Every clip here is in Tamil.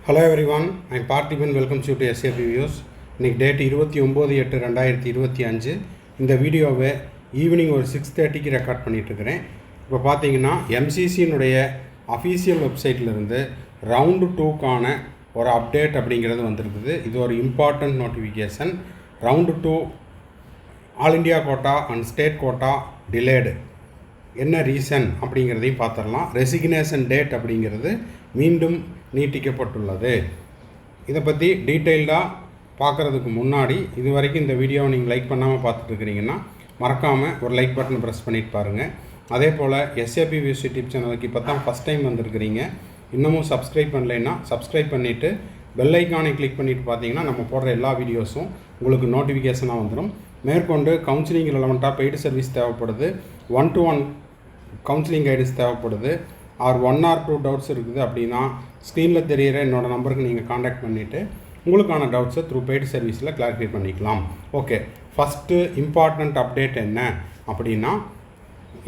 Hello everyone, I am Parthiban. Welcome to SAP Views. இன்னைக்கு டேட் 29/8/2025. இந்த வீடியோவை ஈவினிங் ஒரு 6:30க்கு ரெக்கார்ட் பண்ணிகிட்ருக்கிறேன். இப்போ பார்த்தீங்கன்னா எம்சிசியினுடைய அஃபீஷியல் வெப்சைட்லேருந்து ரவுண்டு 2க்கான ஒரு அப்டேட் அப்படிங்கிறது வந்திருக்குது. இது ஒரு important notification. Round 2 all India quota and state quota delayed. என்ன ரீசன் அப்படிங்கிறதையும் பார்த்துடலாம். ரெசிக்னேஷன் டேட் அப்படிங்கிறது மீண்டும் நீட்டிக்கப்பட்டுள்ளது. இதை பற்றி டீட்டெயில்டாக பார்க்குறதுக்கு முன்னாடி இது வரைக்கும் இந்த வீடியோவை நீங்கள் லைக் பண்ணாமல் பார்த்துட்ருக்கிறீங்கன்னா மறக்காமல் ஒரு லைக் பட்டனை ப்ரெஸ் பண்ணிட்டு பாருங்கள். அதே போல் எஸ்ஏபி வியூஸ் யூடியூப் சேனலுக்கு இப்போ தான் ஃபஸ்ட் டைம் வந்திருக்கிறீங்க, இன்னமும் சப்ஸ்கிரைப் பண்ணலைன்னா சப்ஸ்கிரைப் பண்ணிவிட்டு பெல் ஐக்கானை கிளிக் பண்ணிவிட்டு பார்த்தீங்கன்னா நம்ம போடுற எல்லா வீடியோஸும் உங்களுக்கு நோட்டிஃபிகேஷனாக வந்துடும். மேற்கொண்டு கவுன்சிலிங் ரிலவெண்ட்டாக பெய்டு சர்வீஸ் தேவைப்படுது, 1-to-1 கவுன்சிலிங் கைடன்ஸ் தேவைப்படுது, ஆர் 1 or 2 டவுட்ஸ் இருக்குது அப்படின்னா ஸ்க்ரீனில் தெரிகிற என்னோடய நம்பருக்கு நீங்கள் காண்டாக்ட் பண்ணிவிட்டு உங்களுக்கான டவுட்ஸை த்ரூ பெய்டு சர்வீஸில் கிளாரிஃபை பண்ணிக்கலாம். ஓகே, ஃபஸ்ட்டு இம்பார்ட்டண்ட் அப்டேட் என்ன அப்படின்னா,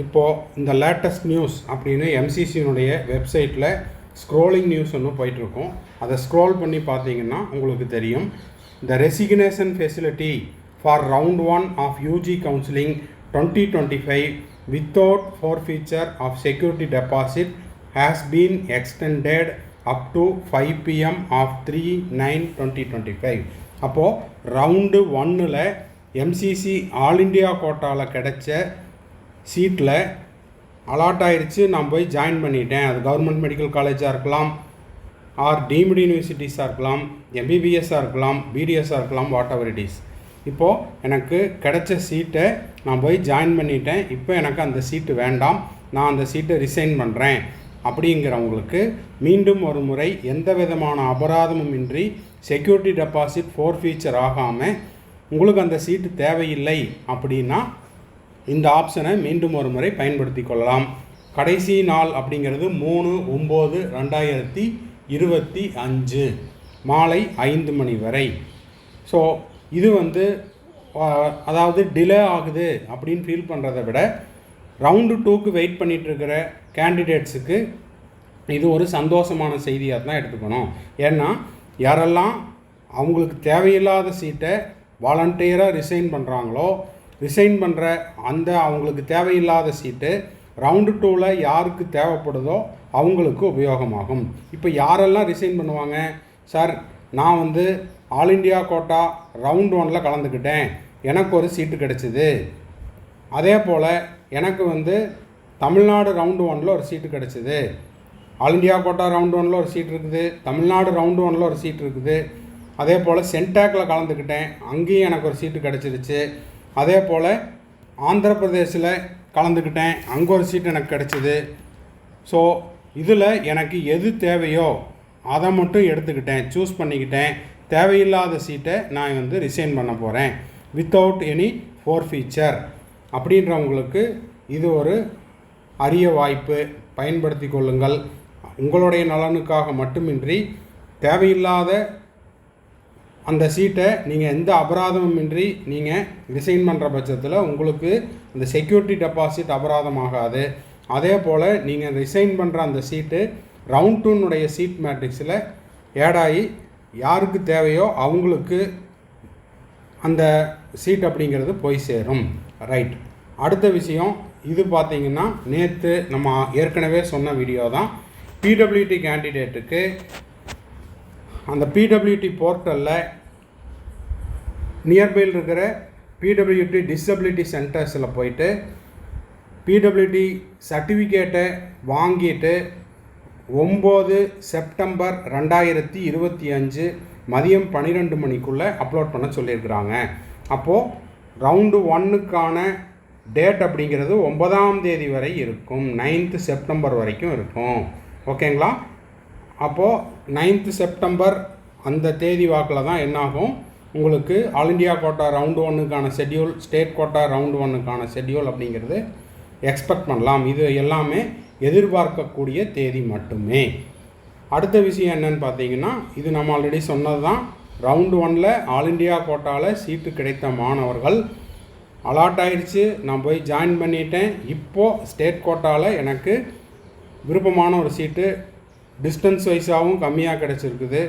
இப்போது இந்த லேட்டஸ்ட் நியூஸ் அப்படின்னு எம்சிசியினுடைய வெப்சைட்டில் ஸ்க்ரோலிங் நியூஸ் ஒன்று போயிட்டுருக்கோம். அதை ஸ்க்ரோல் பண்ணி பார்த்தீங்கன்னா உங்களுக்கு தெரியும். The resignation facility for round 1 of UG counselling 2025 without forfeiture of security deposit has been extended up to 5 PM of 3/9/2025. அப்போது ரவுண்டு 1ல் எம்சிசி ஆல் இண்டியா கோட்டாவில் கிடைச்ச சீட்டில் அலாட் ஆகிடுச்சு, நான் போய் ஜாயின் பண்ணிட்டேன். அது கவர்மெண்ட் மெடிக்கல் காலேஜாக இருக்கலாம், ஆர் டீம்டு யூனிவர்சிட்டிஸாக இருக்கலாம், எம்பிபிஎஸ்ஸாக இருக்கலாம், பிடிஎஸ்ஸாக இருக்கலாம், வாட் எவர் இட் இஸ். இப்போது எனக்கு கிடைச்ச சீட்டை நான் போய் ஜாயின் பண்ணிட்டேன், இப்போ எனக்கு அந்த சீட்டு வேண்டாம், நான் அந்த சீட்டை ரிசைன் பண்ணுறேன் அப்படிங்கிறவங்களுக்கு மீண்டும் ஒரு முறை எந்த விதமான அபராதமும் இன்றி செக்யூரிட்டி டெபாசிட் ஃபோர்ஃபீச்சர் ஆகாமல் உங்களுக்கு அந்த சீட்டு தேவையில்லை அப்படின்னா இந்த ஆப்ஷனை மீண்டும் ஒரு முறை பயன்படுத்தி கொள்ளலாம். கடைசி நாள் அப்படிங்கிறது 3/9/2025 மாலை 5 மணி வரை. ஸோ இது அதாவது டிலே ஆகுது அப்படின்னு ஃபீல் பண்ணுறதை விட ரவுண்டு 2க்கு வெயிட் பண்ணிகிட்ருக்கிற கேண்டிடேட்ஸுக்கு இது ஒரு சந்தோஷமான செய்தியாக தான் எடுத்துக்கணும். ஏன்னா யாரெல்லாம் அவங்களுக்கு தேவையில்லாத சீட்டை வாலண்டியராக ரிசைன் பண்ணுறாங்களோ, ரிசைன் பண்ணுற அந்த அவங்களுக்கு தேவையில்லாத சீட்டு ரவுண்டு 2ல் யாருக்கு தேவைப்படுதோ அவங்களுக்கு உபயோகமாகும். இப்போ யாரெல்லாம் ரிசைன் பண்ணுவாங்க, சார் நான் ஆல் இண்டியா கோட்டா ரவுண்ட் 1ல் கலந்துக்கிட்டேன், எனக்கு ஒரு சீட்டு கிடச்சிது, அதே போல் எனக்கு தமிழ்நாடு ரவுண்டு 1ல் ஒரு சீட்டு கிடச்சிது, ஆல் இண்டியா கோட்டா ரவுண்டு 1ல் ஒரு சீட் இருக்குது, தமிழ்நாடு ரவுண்டு 1ல் ஒரு சீட் இருக்குது, அதே போல் சென்டாக்கில் கலந்துக்கிட்டேன், அங்கேயும் எனக்கு ஒரு சீட்டு கிடச்சிருச்சு, அதே போல் ஆந்திர பிரதேசில் கலந்துக்கிட்டேன், அங்கே ஒரு சீட்டு எனக்கு கிடச்சிது. ஸோ இதில் எனக்கு எது தேவையோ அதை மட்டும் எடுத்துக்கிட்டேன், சூஸ் பண்ணிக்கிட்டேன். தேவையில்லாத சீட்டை நான் ரிசைன் பண்ண போகிறேன் வித்தவுட் எனி ஃபோர்ஃபீச்சர் அப்படின்றவங்களுக்கு இது ஒரு அரிய வாய்ப்பு, பயன்படுத்தி கொள்ளுங்கள். உங்களுடைய நலனுக்காக மட்டுமின்றி தேவையில்லாத அந்த சீட்டை நீங்கள் எந்த அபராதமும் இன்றி நீங்கள் ரிசைன் பண்ணுற பட்சத்தில் உங்களுக்கு அந்த செக்யூரிட்டி டெபாசிட் அபராதமாகாது. அதே போல் நீங்கள் ரிசைன் பண்ணுற அந்த சீட்டு ரவுண்ட் 2னுடைய சீட் மேட்ரிக்ஸில் ஏடாகி யாருக்கு தேவையோ அவங்களுக்கு அந்த சீட் அப்படிங்கிறது போய் சேரும். ரைட், அடுத்த விஷயம் இது பார்த்திங்கன்னா நேற்று நம்ம ஏற்கனவே சொன்ன வீடியோ தான். பிடபிள்யூடி கேண்டிடேட்டுக்கு அந்த பிடபிள்யூடி போர்ட்டலில் நியர்பையில் இருக்கிற பிடபிள்யூடி டிசபிலிட்டி சென்டர்ஸில் போயிட்டு பிடபிள்யூடி சர்டிஃபிகேட்டை வாங்கிட்டு 9 செப்டம்பர் 2025 மதியம் 12 மணிக்குள்ளே அப்லோட் பண்ண சொல்லியிருக்கிறாங்க. அப்போது ரவுண்டு 1க்கான டேட் அப்படிங்கிறது 9ஆம் தேதி வரை இருக்கும், 9th செப்டம்பர் வரைக்கும் இருக்கும். ஓகேங்களா? அப்போது 9th செப்டம்பர் அந்த தேதி வாக்கில் தான் என்னாகும், உங்களுக்கு ஆல் இண்டியா கோட்டா ரவுண்டு 1க்கான ஷெட்யூல், ஸ்டேட் கோட்டா ரவுண்டு 1க்கான ஷெட்யூல் அப்படிங்கிறது எக்ஸ்பெக்ட் பண்ணலாம். இது எல்லாமே எதிர்பார்க்கக்கூடிய தேதி மட்டுமே. அடுத்த விஷயம் என்னன்னு பார்த்தீங்கன்னா, இது நம்ம ஆல்ரெடி சொன்னது தான். ரவுண்டு 1ல் ஆல் இண்டியா கோட்டாவில் சீட்டு கிடைத்த மாணவர்கள் அலாட் ஆகிடுச்சு, நான் போய் ஜாயின் பண்ணிட்டேன், இப்போது ஸ்டேட் கோட்டாவில் எனக்கு விருப்பமான ஒரு சீட்டு டிஸ்டன்ஸ் வைஸாகவும் கம்மியாக கிடச்சிருக்குது.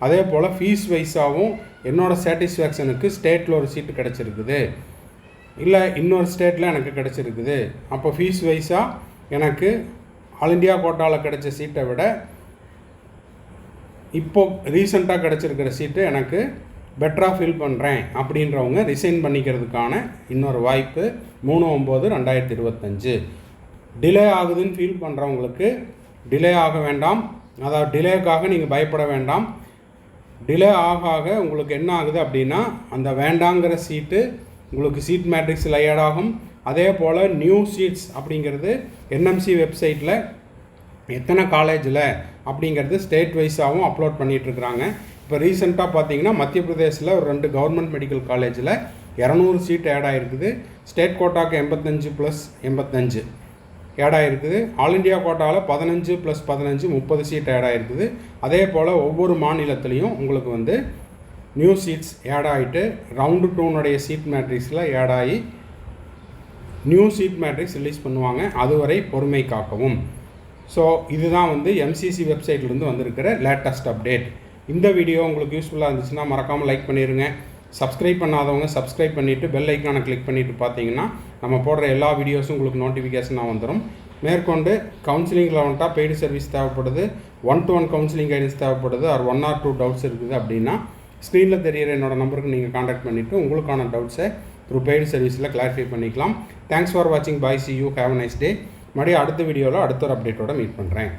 அதே போல் ஃபீஸ் வைஸாகவும் என்னோடய சாட்டிஸ்ஃபேக்ஷனுக்கு ஸ்டேட்டில் ஒரு சீட்டு கிடச்சிருக்குது, இல்லை இன்னொரு ஸ்டேட்டில் எனக்கு கிடச்சிருக்குது. அப்போ ஃபீஸ் வைஸாக எனக்கு ஆல் இண்டியா கோட்டாவில் கிடைச்ச சீட்டை விட இப்போது ரீசெண்டாக கிடச்சிருக்கிற சீட்டு எனக்கு பெட்டராக ஃபீல் பண்ணுறேன் அப்படின்றவங்க ரிசைன் பண்ணிக்கிறதுக்கான இன்னொரு வாய்ப்பு 3/9/2025. டிலே ஆகுதுன்னு ஃபீல் பண்ணுறவங்களுக்கு டிலே ஆக வேண்டாம். அதாவது டிலேக்காக நீங்கள் பயப்பட வேண்டாம். டிலே ஆக உங்களுக்கு என்ன ஆகுது அப்படின்னா, அந்த வேண்டாங்கிற சீட்டு உங்களுக்கு சீட் மேட்ரிக்ஸில் ஆட் ஆகும். அதே போல் நியூ சீட்ஸ் அப்படிங்கிறது என்எம்சி வெப்சைட்டில் எத்தனை காலேஜில் அப்படிங்கிறது ஸ்டேட் வைஸாகவும் அப்லோட் பண்ணிகிட்ருக்குறாங்க. இப்போ ரீசெண்டாக பார்த்தீங்கன்னா மத்திய பிரதேசில் ஒரு 2 கவர்மெண்ட் மெடிக்கல் காலேஜில் 200 சீட் ஆட் ஆகிருக்குது. ஸ்டேட் கோட்டாக்கு 85 + 85 ஆட் ஆகிருக்குது. ஆல் இண்டியா கோட்டாவில் 15 + 15 30 சீட் ஆட் ஆகிருக்குது. அதே போல் ஒவ்வொரு மாநிலத்துலேயும் உங்களுக்கு வந்து நியூ சீட்ஸ் ஆட் ஆகிட்டு ரவுண்டு 2னுடைய சீட் மேட்ரிக்ஸில் ஆட் ஆகி நியூ சீட் மேட்ரிக்ஸ் ரிலீஸ் பண்ணுவாங்க. அதுவரை பொறுமை காக்கவும். ஸோ இதுதான் வந்து எம்சிசி வெப்சைட்லேருந்து வந்திருக்கிற லேட்டஸ்ட் அப்டேட். இந்த வீடியோ உங்களுக்கு யூஸ்ஃபுல்லாக இருந்துச்சுன்னா மறக்காமல் லைக் பண்ணிடுங்க. சப்ஸ்கிரைப் பண்ணாதவங்க சப்ஸ்கிரைப் பண்ணிவிட்டு பெல் ஐக்கானை கிளிக் பண்ணிவிட்டு பார்த்தீங்கன்னா நம்ம போடுற எல்லா வீடியோஸும் உங்களுக்கு நோட்டிஃபிகேஷனாக வந்துடும். மேற்கொண்டு கவுன்சிலிங்கில் வந்துட்டால் பெய்டு சர்வீஸ் தேவைப்படுது, 1-to-1 கவுன்சிலிங் கைடன்ஸ் தேவைப்படுது, ஆர் 1 or 2 டவுட்ஸ் இருக்குது அப்படின்னா ஸ்க்ரீனில் தெரியிற என்னோடய நம்பருக்கு நீங்கள் காண்டாக்ட் பண்ணிவிட்டு உங்களுக்கான டவுட்ஸை த்ரூ பெய்டு சர்வீஸில் கிளாரிஃபை பண்ணிக்கலாம். தேங்க்ஸ் ஃபார் வாட்சிங். Bye, see you, have a nice day. மறுபடியும் அடுத்த வீடியோவில் அடுத்த ஒரு அப்டேட்டோட மீட் பண்ணுறேன்.